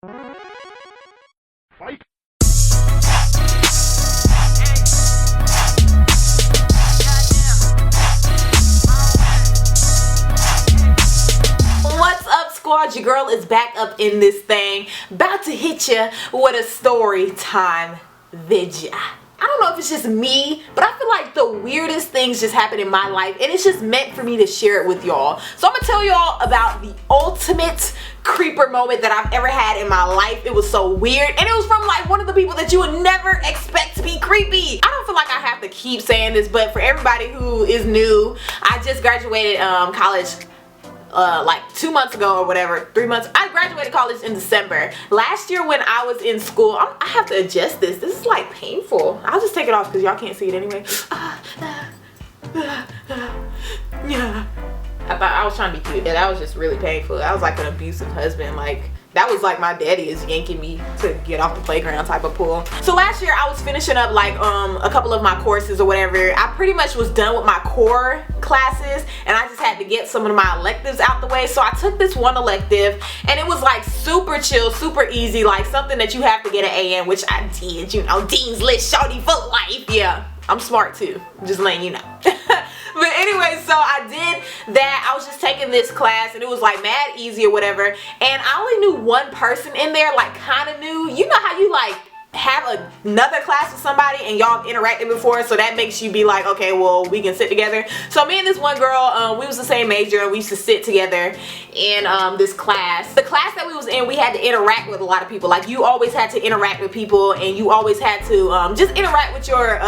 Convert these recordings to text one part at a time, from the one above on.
Fight. What's up, squad? Your girl is back up in this thing, about to hit you with a story time video. I don't know if it's just me, but I feel like the weirdest things just happen in my life, and it's just meant for me to share it with y'all. So I'm gonna tell y'all about the ultimate creeper moment that I've ever had in my life. It was so weird, and it was from like one of the people that you would never expect to be creepy. I don't feel like I have to keep saying this, but for everybody who is new, I just graduated college like 2 months ago or whatever, 3 months. I graduated college in December. Last year when I was in school, I have to adjust this. This is like painful. I'll just take it off because y'all can't see it anyway. Yeah. I thought I was trying to be cute. That was just really painful. I was like an abusive husband. Like, that was like my daddy is yanking me to get off the playground type of pull. So last year I was finishing up like a couple of my courses or whatever. I pretty much was done with my core classes, and I just had to get some of my electives out the way. So I took this one elective, and it was like super chill, super easy, like something that you have to get an A in, which I did, you know, Dean's List, shorty for life. Yeah, I'm smart too, just letting you know. But anyway, so I did that. I was just taking this class, and it was like mad easy or whatever, and I only knew one person in there, like kind of new. You know how you like have another class with somebody and y'all have interacted before, so that makes you be like, okay, well, we can sit together. So me and this one girl, we was the same major, and we used to sit together in this class. The class that we was in, we had to interact with a lot of people. Like, you always had to interact with people, and you always had to just interact with your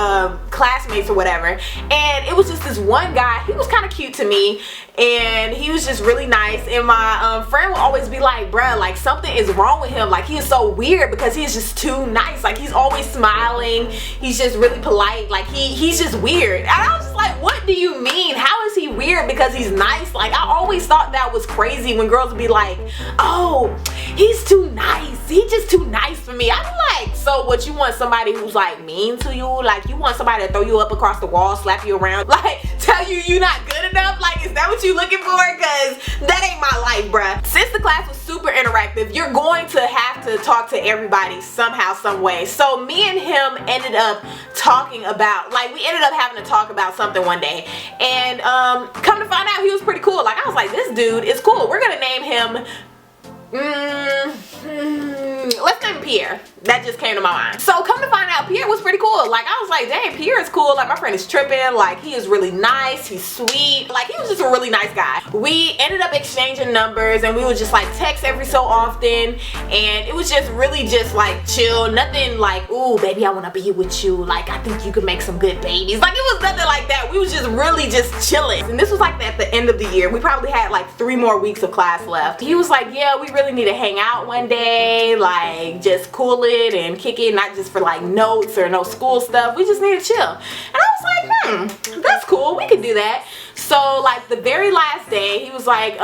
classmates or whatever. And it was just this one guy. He was kind of cute to me, and he was just really nice. And my friend would always be like, bruh, like something is wrong with him. Like, he is so weird because he is just too nice. Like, he's always smiling. He's just really polite. Like, he's just weird. And I was just like, what do you mean? How is he weird because he's nice? Like, I always thought that was crazy when girls would be like, oh, he's too nice. He's just too nice for me. I'm like, so what, you want somebody who's like mean to you? Like, you want somebody to throw you up across the wall, slap you around, like tell you you're not good enough? Like, is that what you looking for? Because that ain't my life, bruh. Since the class was super interactive, you're going to have to talk to everybody somehow, some way. So me and him ended up talking about, like, we ended up having to talk about something one day, and come to find out, he was pretty cool. Like, I was like, this dude is cool. We're gonna name him let's name him Pierre. That just came to my mind. So come to find out, Pierre was pretty cool. Like, I was like, dang, Pierre is cool. Like, my friend is tripping. Like, he is really nice. He's sweet. Like, he was just a really nice guy. We ended up exchanging numbers, and we would just like text every so often, and it was just really just like chill. Nothing like, ooh, baby, I want to be with you. Like, I think you could make some good babies. Like, it was nothing like that. We was just really just chilling. And this was like at the end of the year. We probably had like 3 more weeks of class left. He was like, yeah, we really need to hang out one day, like just cool it and kick it, not just for like notes or no school stuff. We just need to chill. And I was like, that's cool, we can do that. So like the very last day, he was like,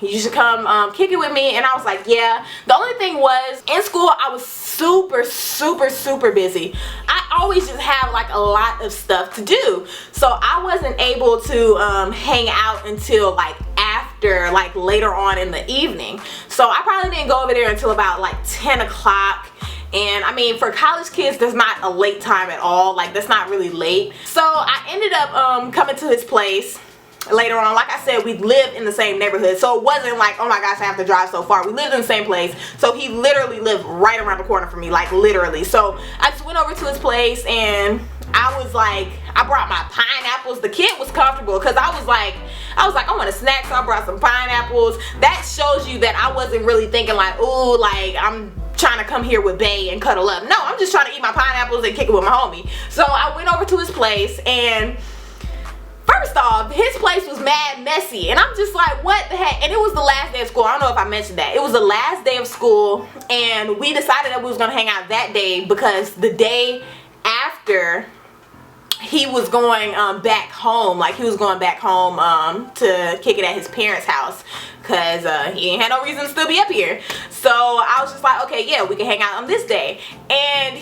you should come kick it with me. And I was like, yeah. The only thing was, in school I was super busy. I always just have like a lot of stuff to do, so I wasn't able to hang out until like after, like later on in the evening. So I probably didn't go over there until about like 10 o'clock. And I mean, for college kids, that's not a late time at all. Like, that's not really late. So I ended up coming to his place later on. Like I said, we lived in the same neighborhood, so it wasn't like, oh my gosh, I have to drive so far. We lived in the same place, so he literally lived right around the corner from me, like literally. So I just went over to his place, and I was like, I brought my pineapples. The kid was comfortable because I was like, I want a snack, so I brought some pineapples. That shows you that I wasn't really thinking like, ooh, like I'm trying to come here with bae and cuddle up. No, I'm just trying to eat my pineapples and kick it with my homie. So I went over to his place, and first off, his place was mad messy, and I'm just like, what the heck? And it was the last day of school. I don't know if I mentioned that. It was the last day of school, and we decided that we was gonna hang out that day because the day after, he was going back home. Like, he was going back home to kick it at his parents' house because he ain't had no reason to still be up here. So I was just like, okay, yeah, we can hang out on this day. And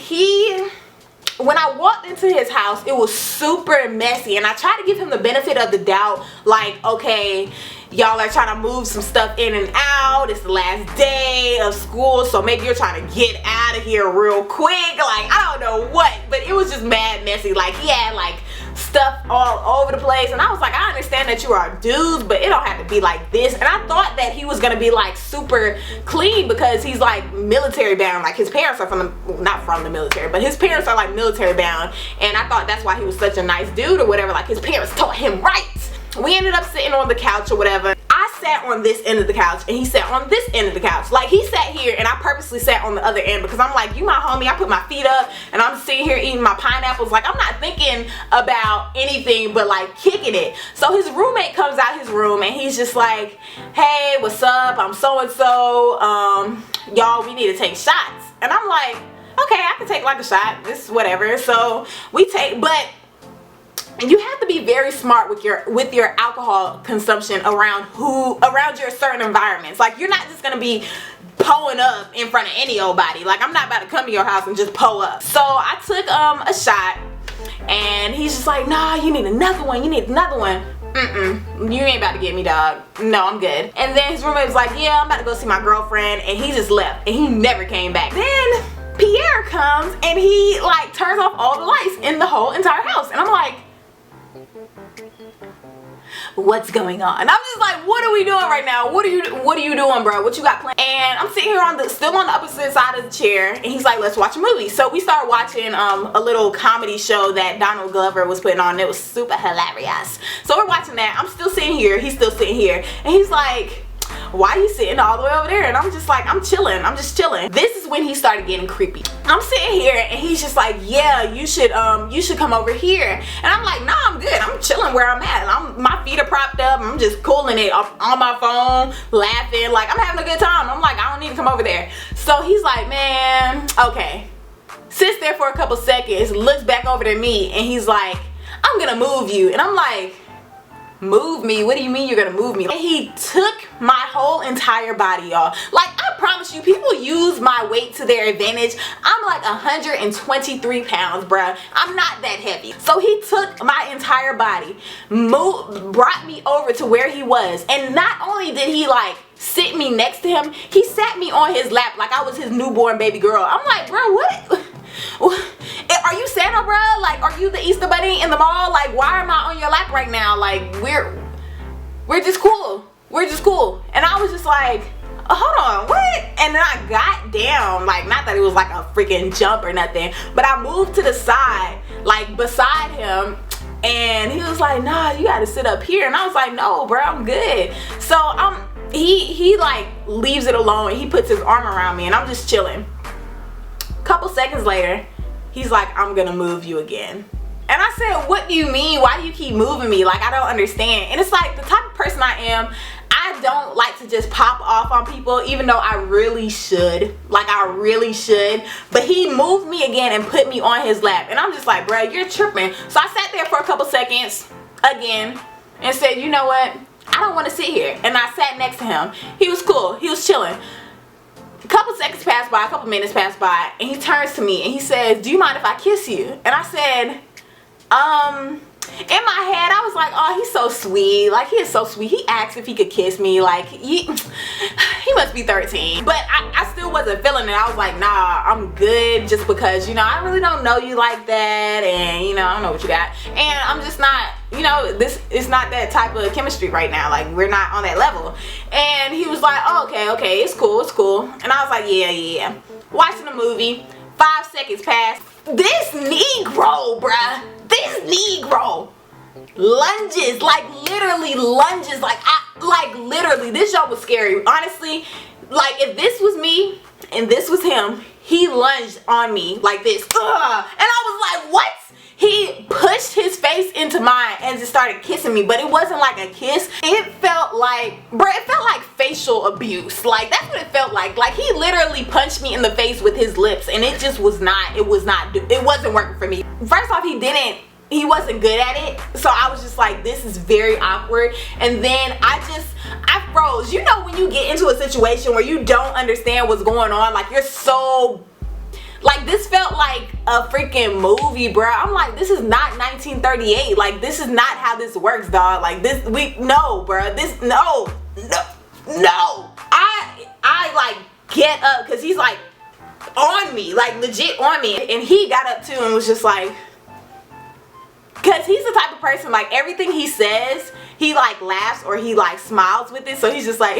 when I walked into his house, it was super messy, and I tried to give him the benefit of the doubt, like, okay, y'all are trying to move some stuff in and out. It's the last day of school, so maybe you're trying to get out of here real quick. Like, I don't know what, but it was just mad messy. Like, he had like stuff all over the place, and I was like, I understand that you are dudes, but it don't have to be like this. And I thought that he was gonna be like super clean because he's like military bound. Like, his parents are from the, not from the military, but his parents are like military bound, and I thought that's why he was such a nice dude or whatever. Like, his parents taught him right. We ended up sitting on the couch or whatever. I sat on this end of the couch and he sat on this end of the couch. Like, he sat here and I purposely sat on the other end because I'm like, you my homie. I put my feet up and I'm sitting here eating my pineapples. Like, I'm not thinking about anything but like kicking it. So his roommate comes out his room and he's just like, hey, what's up? I'm so-and-so. Y'all, we need to take shots. And I'm like, okay, I can take like a shot. This is whatever. So we take, but you have to be very smart with your alcohol consumption around your certain environments. Like, you're not just gonna be pulling up in front of any old body. Like, I'm not about to come to your house and just pull up. So I took a shot and he's just like, nah, you need another one, you need another one. You ain't about to get me, dog. No, I'm good. And then his roommate was like, yeah, I'm about to go see my girlfriend, and he just left and he never came back. Then Pierre comes and he like turns off all the lights in the whole entire house, and I'm like, what's going on? And I'm just like, what are we doing right now? What are you doing, bro? What you got planned? And I'm sitting here still on the opposite side of the chair, and he's like, let's watch a movie. So we started watching a little comedy show that Donald Glover was putting on, and it was super hilarious. So we're watching that. I'm still sitting here, he's still sitting here, and he's like, why are you sitting all the way over there? And I'm just like, I'm chilling, I'm just chilling. This is when he started getting creepy. I'm sitting here and he's just like, yeah, you should come over here. And I'm like, nah, I'm good, I'm chilling where I'm at. My feet are propped up, I'm just cooling it on my phone, laughing, like I'm having a good time. I'm like, I don't need to come over there. So he's like, man, okay. Sits there for a couple seconds, looks back over to me, and he's like, I'm gonna move you. And I'm like, move me? What do you mean you're gonna move me? And he took my whole entire body, y'all. Like, I promise you, people use my weight to their advantage. I'm like 123 pounds, bruh. I'm not that heavy. So he took my entire body, brought me over to where he was, and not only did he like sit me next to him, he sat me on his lap like I was his newborn baby girl. I'm like, bro, what? Are you Santa, bruh? Like, are you the Easter Bunny in the mall? Like, why am I on your lap right now? Like, we're just cool. We're just cool. And I was just like, hold on, what? And then I got down, like, not that it was like a freaking jump or nothing, but I moved to the side, like beside him, and he was like, nah, you gotta sit up here. And I was like, no, bro, I'm good. So he like leaves it alone, and he puts his arm around me, and I'm just chilling. Couple seconds later, he's like, I'm gonna move you again. And I said, what do you mean? Why do you keep moving me? Like, I don't understand. And it's like, the type of person I am, I don't like to just pop off on people, even though I really should. Like, I really should. But he moved me again and put me on his lap. And I'm just like, bruh, you're tripping. So I sat there for a couple seconds again and said, you know what? I don't want to sit here. And I sat next to him. He was cool. He was chilling. A couple seconds passed by, a couple minutes passed by, and he turns to me and he says, do you mind if I kiss you? And I said, in my head I was like, oh, he's so sweet. Like, he is so sweet. He asked if he could kiss me. Like, he must be 13. But I still wasn't feeling it. I was like, nah, I'm good, just because, you know, I really don't know you like that, and, you know, I don't know what you got, and I'm just not, you know, this is not that type of chemistry right now. Like, we're not on that level. And he was like, oh, okay, it's cool, it's cool. And I was like, yeah. Watching the movie, 5 seconds passed. This Negro, bruh, this Negro lunges, like literally lunges, like literally, this show was scary. Honestly, like, if this was me and this was him, he lunged on me like this. And I was like, what? He pushed his face into mine and just started kissing me, but it wasn't like a kiss. It felt like, bro, it felt like facial abuse. Like, that's what it felt like. Like, he literally punched me in the face with his lips, and it just was not, it wasn't working for me. First off, he wasn't good at it, so I was just like, this is very awkward. And then I froze. You know, when you get into a situation where you don't understand what's going on, like, you're so, Like, this felt like a freaking movie, bro. I'm like, this is not 1938. Like, this is not how this works, dog. Like, no, bro. No. I like get up because he's like on me, like legit on me. And he got up too and was just like, because he's the type of person, like, everything he says, he like laughs or he like smiles with it. So he's just like,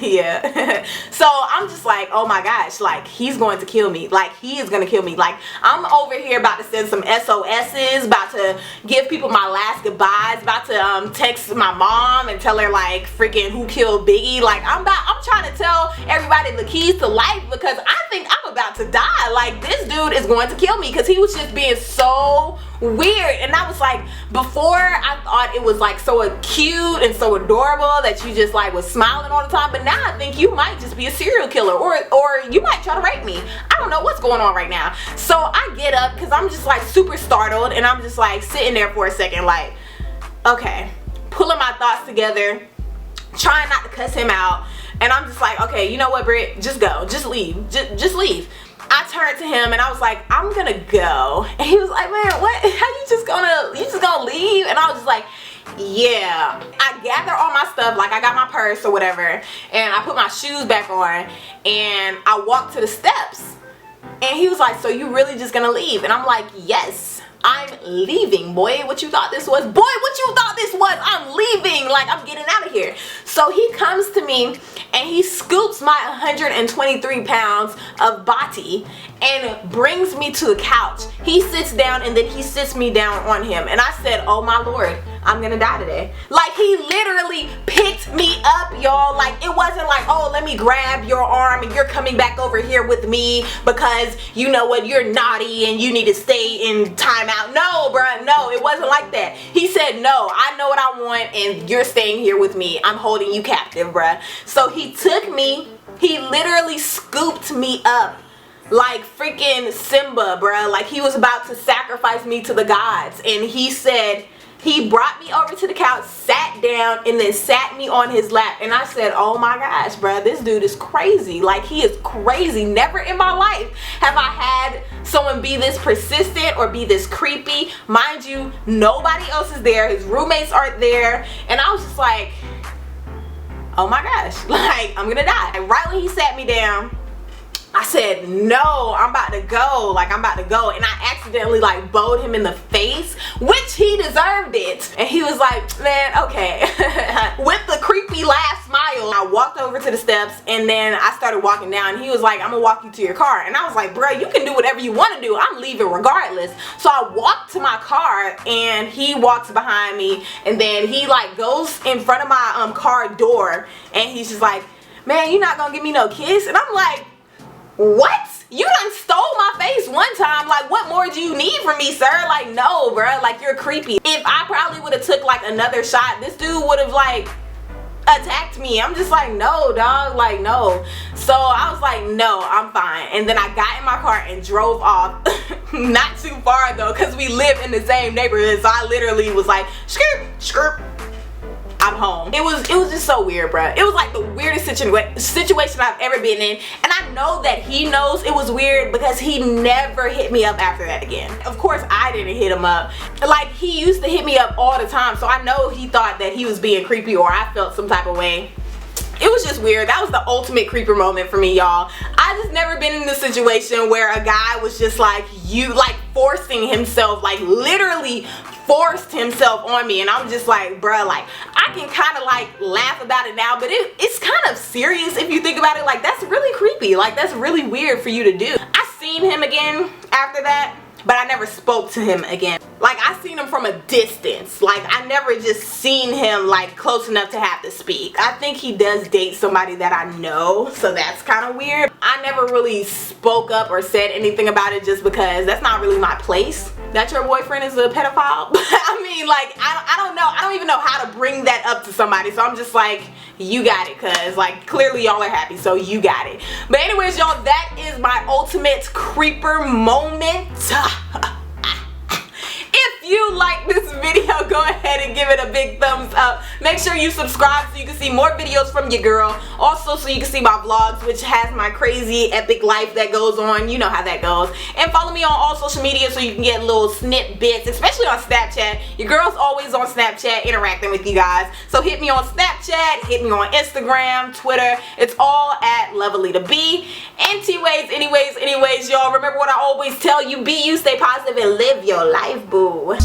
yeah. So I'm just like, oh my gosh, like, he's going to kill me. Like, he is going to kill me. Like, I'm over here about to send some SOSs, about to give people my last goodbyes, about to text my mom and tell her like freaking who killed Biggie. Like, I'm trying to tell everybody the keys to life because I think I'm about to die. Like, this dude is going to kill me because he was just being so weird. And I was like, before I thought it was like so cute and so adorable that you just like was smiling all the time, but now I think you might just be a serial killer or you might try to rape me. I don't know what's going on right now. So I get up because I'm just like super startled and I'm just like sitting there for a second like, okay, pulling my thoughts together, trying not to cuss him out. And I'm just like, okay, you know what, Britt, just go, just leave, just leave. I turned to him and I was like, I'm gonna go. And he was like, man, what? How you just gonna leave? And I was just like, yeah. I gather all my stuff, like I got my purse or whatever, and I put my shoes back on and I walked to the steps. And he was like, so you really just gonna leave? And I'm like, yes, I'm leaving, boy. What you thought this was? Boy, what you thought this was? I'm leaving. Like, I'm getting out of here. So he comes to me and he scoops my 123 pounds of body and brings me to a couch. He sits down and then he sits me down on him. And I said, oh my Lord, I'm gonna die today. Like, he literally picked me up, y'all. Like, it wasn't like, oh, let me grab your arm and you're coming back over here with me because you know what, you're naughty and you need to stay in timeout. No, bruh, no, it wasn't like that. He said, no, I know what I want and you're staying here with me. I'm holding you captive, bruh. So he took me, he literally scooped me up like freaking Simba, bruh. Like, he was about to sacrifice me to the gods. And he said, he brought me over to the couch, sat down, and then sat me on his lap. And I said, oh my gosh, bruh, this dude is crazy. Like, he is crazy. Never in my life have I had someone be this persistent or be this creepy. Mind you, nobody else is there. His roommates aren't there. And I was just like, oh my gosh, like, I'm gonna die. And right when he sat me down, I said, no, I'm about to go. Like, I'm about to go. And I accidentally like bowed him in the face, which he deserved it. And he was like, man, okay. With the creepy last smile, I walked over to the steps and then I started walking down. He was like, I'm gonna walk you to your car. And I was like, bro, you can do whatever you want to do. I'm leaving regardless. So I walked to my car and he walks behind me. And then he like goes in front of my car door. And he's just like, man, you not gonna give me no kiss? And I'm like, what? You done stole my face one time. Like, what more do you need from me, sir? Like, no, bruh. Like, you're creepy. If I probably would have took like another shot, this dude would have like attacked me. I'm just like, no, dog. Like, no. So I was like, no, I'm fine. And then I got in my car and drove off. Not too far though, because we live in the same neighborhood. So I literally was like, skirp, skirp, I'm home. It was just so weird, bruh. It was like the weirdest situation I've ever been in. And I know that he knows it was weird because he never hit me up after that again. Of course, I didn't hit him up. Like, he used to hit me up all the time. So I know he thought that he was being creepy or I felt some type of way. It was just weird. That was the ultimate creeper moment for me, y'all. I just never been in a situation where a guy was just like, forcing himself, like literally forced himself on me. And I'm just like, bruh, like, I can kind of like laugh about it now, but it's kind of serious if you think about it. Like, that's really creepy. Like, that's really weird for you to do. I seen him again after that, but I never spoke to him again. Like, I seen him from a distance. Like, I never just seen him like close enough to have to speak. I think he does date somebody that I know, so that's kind of weird. I never really spoke up or said anything about it just because that's not really my place. That your boyfriend is a pedophile? I mean, like, I don't know. I don't even know how to bring that up to somebody. So I'm just like, you got it, cuz like clearly y'all are happy, so you got it. But anyways, y'all, that is my ultimate creeper moment. If you like this video, go ahead and give it a big thumbs up. Make sure you subscribe so you can see more videos from your girl. Also, so you can see my vlogs, which has my crazy epic life that goes on. You know how that goes. And follow me on all social media so you can get little snippets, especially on Snapchat. Your girl's always on Snapchat interacting with you guys. So hit me on Snapchat, hit me on Instagram, Twitter. It's all at Lovely2B. Anyways, y'all, remember what I always tell you. Be you, stay positive, and live your life, boo.